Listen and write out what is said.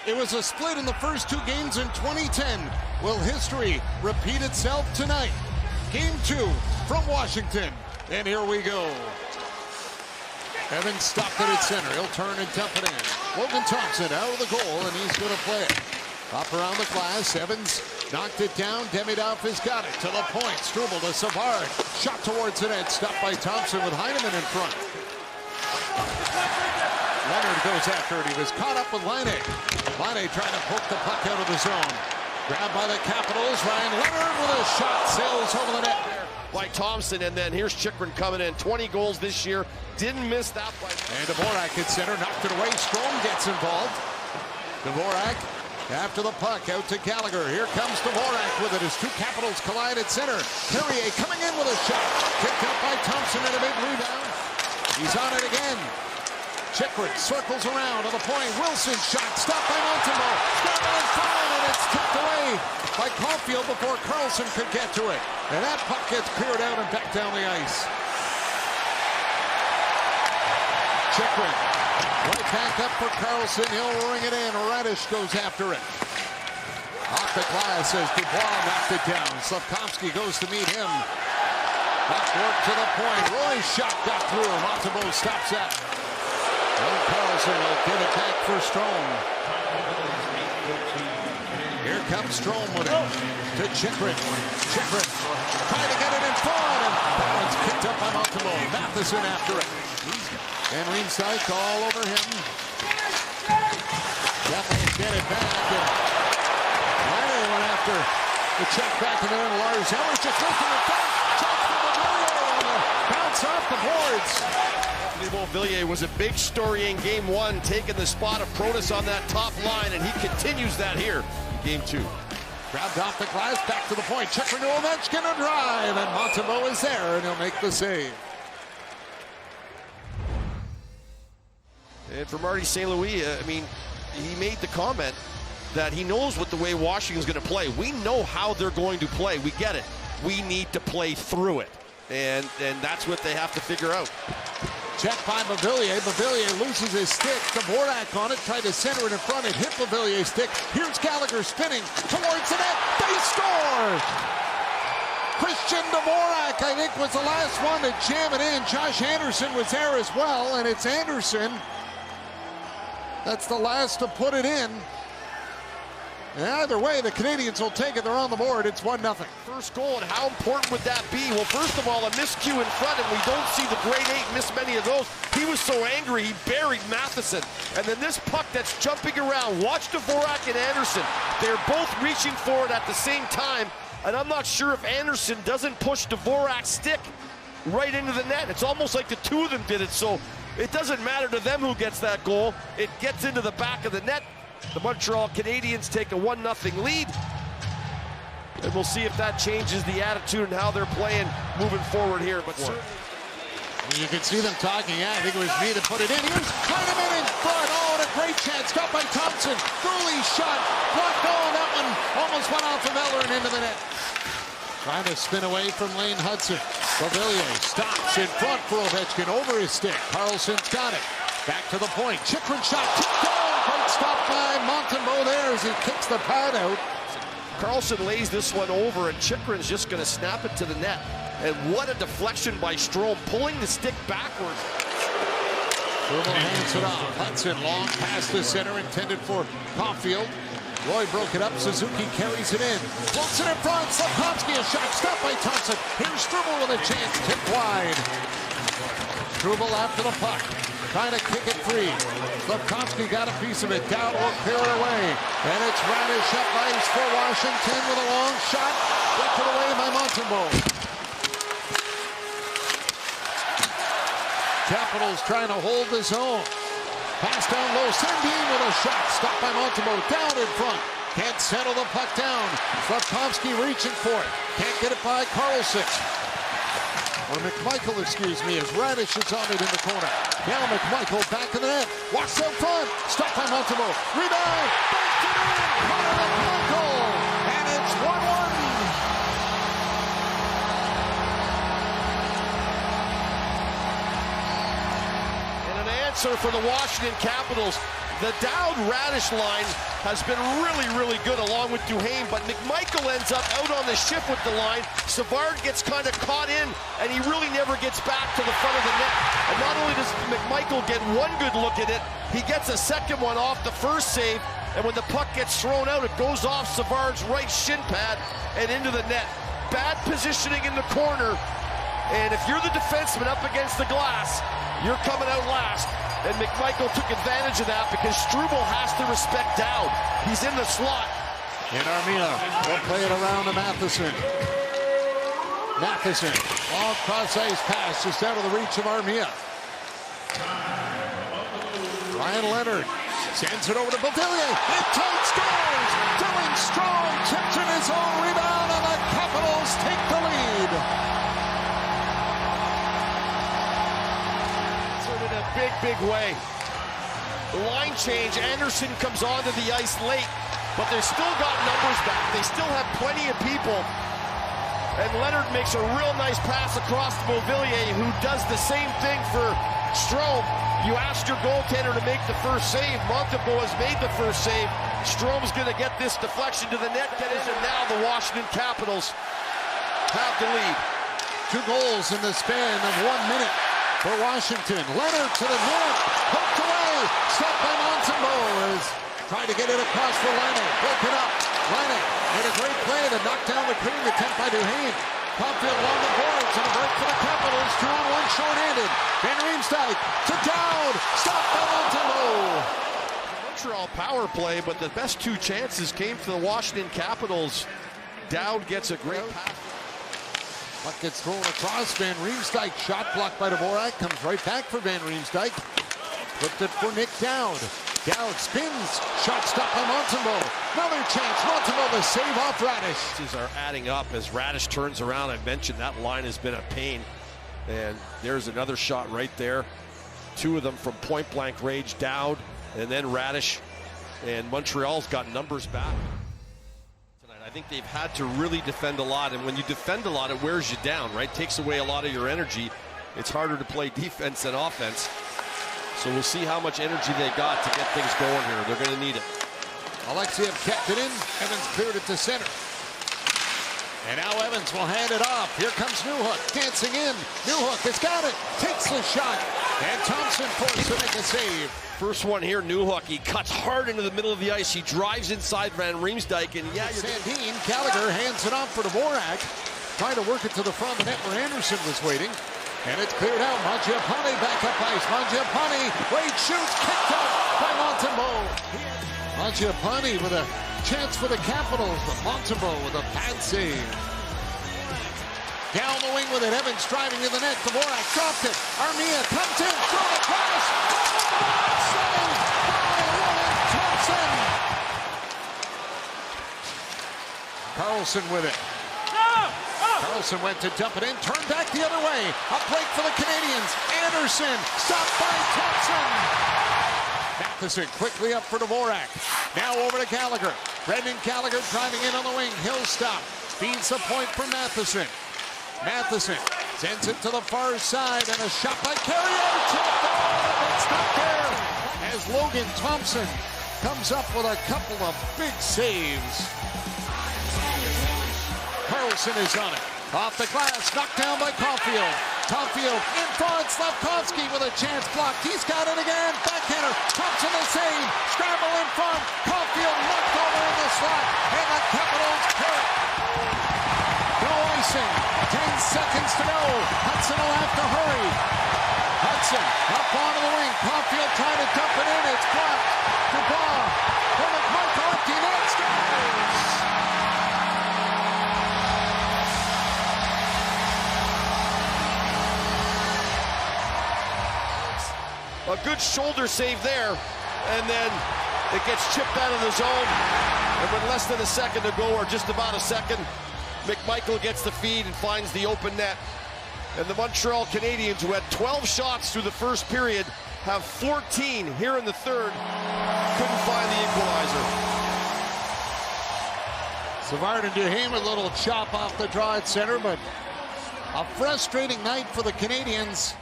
It was a split in the first two games in 2010. Will history repeat itself tonight? Game 2 from Washington. And here we go. Evans stopped it at center. He'll turn and dump it in. Logan Thompson out of the goal, and he's going to play it. Up around the glass. Evans knocked it down. Demidov has got it to the point. Struble to Savard. Shot towards the net. Stopped by Thompson with Heineman in front. Leonard goes after it. He was caught up with Laine. Laine trying to poke the puck out of the zone. Grabbed by the Capitals. Ryan Leonard with a shot. Sails over the net by Thompson, and then here's Chychrun coming in. 20 goals this year. Didn't miss that by... And Dvorak at center. Knocked it away. Strome gets involved. Dvorak after the puck. Out to Gallagher. Here comes Dvorak with it as two Capitals collide at center. Perrier coming in with a shot. Kicked out by Thompson and a big rebound. He's on it again. Chychrun circles around to the point. Wilson shot stopped by Montembeault. Started in front, and it's tipped away by Caulfield before Karlsson could get to it. And that puck gets cleared out and back down the ice. Chychrun right back up for Karlsson. He'll ring it in. Radish goes after it. Off the glass as Dubois knocked it down. Slafkovsky goes to meet him. Back work to the point. Roy's shot got through. Montembeault stops that. And Karlsson will give it back for Strome. Here comes Strome with it to Chychrun. Chychrun trying to get it in front, and that one's kicked up by Montembeault. Matheson after it. And Riemsdyk all over him. Definitely get it back. And Laine went after the check back in there, and Lars Eller just lifting it back. Check for the bounce off the boards. Villiers was a big story in Game 1, taking the spot of Protas on that top line, and he continues that here in Game 2. Grabbed off the glass, back to the point. Chychrun to Ovechkin, a drive, and Montembeault is there, and he'll make the save. And for Marty St. Louis, I mean, he made the comment that he knows what the way Washington's going to play. We know how they're going to play. We get it. We need to play through it, and that's what they have to figure out. Check by Beauvillier. Beauvillier loses his stick. Dvorak on it. Tried to center it in front. It hit Beauvillier's stick. Here's Gallagher spinning towards the net. They score! Christian Dvorak, I think, was the last one to jam it in. Josh Anderson was there as well, and it's Anderson that's the last to put it in. And either way, the Canadiens will take it. They're on the board. It's 1-0. First goal, and how important would that be? Well, first of all, a miscue in front, and we don't see the grade 8 miss many of those. He was so angry, he buried Matheson. And then this puck that's jumping around. Watch Dvorak and Anderson. They're both reaching for it at the same time, and I'm not sure if Anderson doesn't push Dvorak's stick right into the net. It's almost like the two of them did it, so it doesn't matter to them who gets that goal. It gets into the back of the net. The Montreal Canadiens take a 1-0 lead. And we'll see if that changes the attitude and how they're playing moving forward here. But you can see them talking. Yeah, I think it was me to put it in. Here's Heineman in front. Oh, and a great chance. Got by Thompson. Goalie shot. Blocked. Oh, that one almost went off of Eller and into the net. Trying to spin away from Lane Hudson. Beauvillier stops in front for Ovechkin over his stick. Karlsson's got it. Back to the point. Chychrun shot. Tipped down. Great stop by Montembeault there as he kicks the pad out. Karlsson lays this one over, and Chychrun's just going to snap it to the net. And what a deflection by Strome, pulling the stick backwards. Struble hands it off. Hudson long past the center, intended for Caulfield. Roy broke it up. Suzuki carries it in. Floats it in front. Slafkovsky a shot. Stopped by Thompson. Here's Struble with a chance. Tipped wide. Struble after the puck. Trying to kick it free. Slafkovsky got a piece of it. Down will clear it away. And it's Radish up ice for Washington with a long shot. Left it away by Montembeault. Capitals trying to hold the zone. Pass down low. Sandin with a shot. Stopped by Montembeault. Down in front. Can't settle the puck down. Slafkovsky reaching for it. Can't get it by Karlsson. Or McMichael, excuse me, as Radish is on it in the corner. Now McMichael back in the net. Walks out front. Stopped by Montembeault. Rebound. Back to the net. Connor McMichael. And it's 1-1. And an answer for the Washington Capitals. The Dowd-Radish line has been really good along with Duhaime, but McMichael ends up out on the ship with the line. Savard gets kind of caught in, and he really never gets back to the front of the net. And not only does McMichael get one good look at it, he gets a second one off the first save, and when the puck gets thrown out, it goes off Savard's right shin pad and into the net. Bad positioning in the corner, and if you're the defenseman up against the glass, you're coming out last. And McMichael took advantage of that because Struble has to respect Dowd. He's in the slot. And Armia will play it around to Matheson. Matheson, long cross-ice pass just out of the reach of Armia. Ryan Leonard sends it over to Beauvillier. It takes scores. Doing strong, tips in his own rebound, and the Capitals take the lead. In a big way. The line change, Anderson comes onto the ice late, but they've still got numbers back. They still have plenty of people. And Leonard makes a real nice pass across to Beauvillier, who does the same thing for Strome. You asked your goaltender to make the first save. Montembeault has made the first save. Strome's going to get this deflection to the net. And now the Washington Capitals have the lead. 2 goals in the span of 1 minute for Washington. Leonard to the net, hooked away, stopped by Montembeault as trying to get it across for Laine. Broke it up. Laine made a great play to knock down the cream attempt by Duhaime. Caulfield along the boards and a break for the Capitals. 2-on-1 short-handed. Van Riemsdyk to Dowd. Stopped by Montembeault. Montreal power play, but the best 2 chances came for the Washington Capitals. Dowd gets a great pass. Puck gets thrown across. Van Riemsdyk shot blocked by Dvorak. Comes right back for Van Riemsdyk. Flipped it for Nick Dowd. Dowd spins. Shot stopped by Montembeault. Another chance. Montembeault the save off Radish. These are adding up as Radish turns around. I mentioned that line has been a pain. And there's another shot right there. 2 of them from point blank range. Dowd and then Radish. And Montreal's got numbers back. I think they've had to really defend a lot, and when you defend a lot, it wears you down, right? Takes away a lot of your energy. It's harder to play defense than offense. So we'll see how much energy they got to get things going here. They're going to need it. Alexiev kept it in. Evans cleared it to center. And now Evans will hand it off. Here comes Newhook dancing in. Newhook has got it. Takes the shot. And Thompson forced to make a save. First one here, Newhook. He cuts hard into the middle of the ice. He drives inside Van Riemsdyk. And yeah, Sandin, Gallagher hands it off for Dvorak. Trying to work it to the front of the net where Anderson was waiting. And it's cleared out. Mangiapane back up ice. Mangiapane, Wade shoots, kicked out by Montembeault. Mangiapane with a chance for the Capitals, but Montembeault with a bad save. Down the wing with it. Evans driving to the net. Dvorak dropped it. Armia comes in. Throw it across. Saved by Thompson. Carlson with it. Carlson went to dump it in. Turned back the other way. A break for the Canadiens. Anderson stopped by Thompson. Matheson quickly up for Dvorak. Now over to Gallagher. Brendan Gallagher driving in on the wing. He'll stop. Feeds the point for Matheson. Matheson sends it to the far side, and a shot by Carrier. Tipped off. It's not there. As Logan Thompson comes up with a couple of big saves. Carlson is on it. Off the glass, knocked down by Caulfield. Caulfield in front, Slavkovsky with a chance blocked. He's got it again. Backhander, Thompson the save. Scramble in front. Caulfield knocked over in the slot, and the Capitals carry it. No icing. 10 seconds to go. Hudson will have to hurry. Hudson up onto the wing. Caulfield trying to dump it in. It's blocked. Dubois for McMichael. Empty net. Scores. A good shoulder save there, and then it gets chipped out of the zone. And with less than a second to go, or just about a second, McMichael gets the feed and finds the open net. And the Montreal Canadiens, who had 12 shots through the first period, have 14 here in the third. Couldn't find the equalizer. Savard and Duhaime a little chop off the draw at center, but a frustrating night for the Canadiens.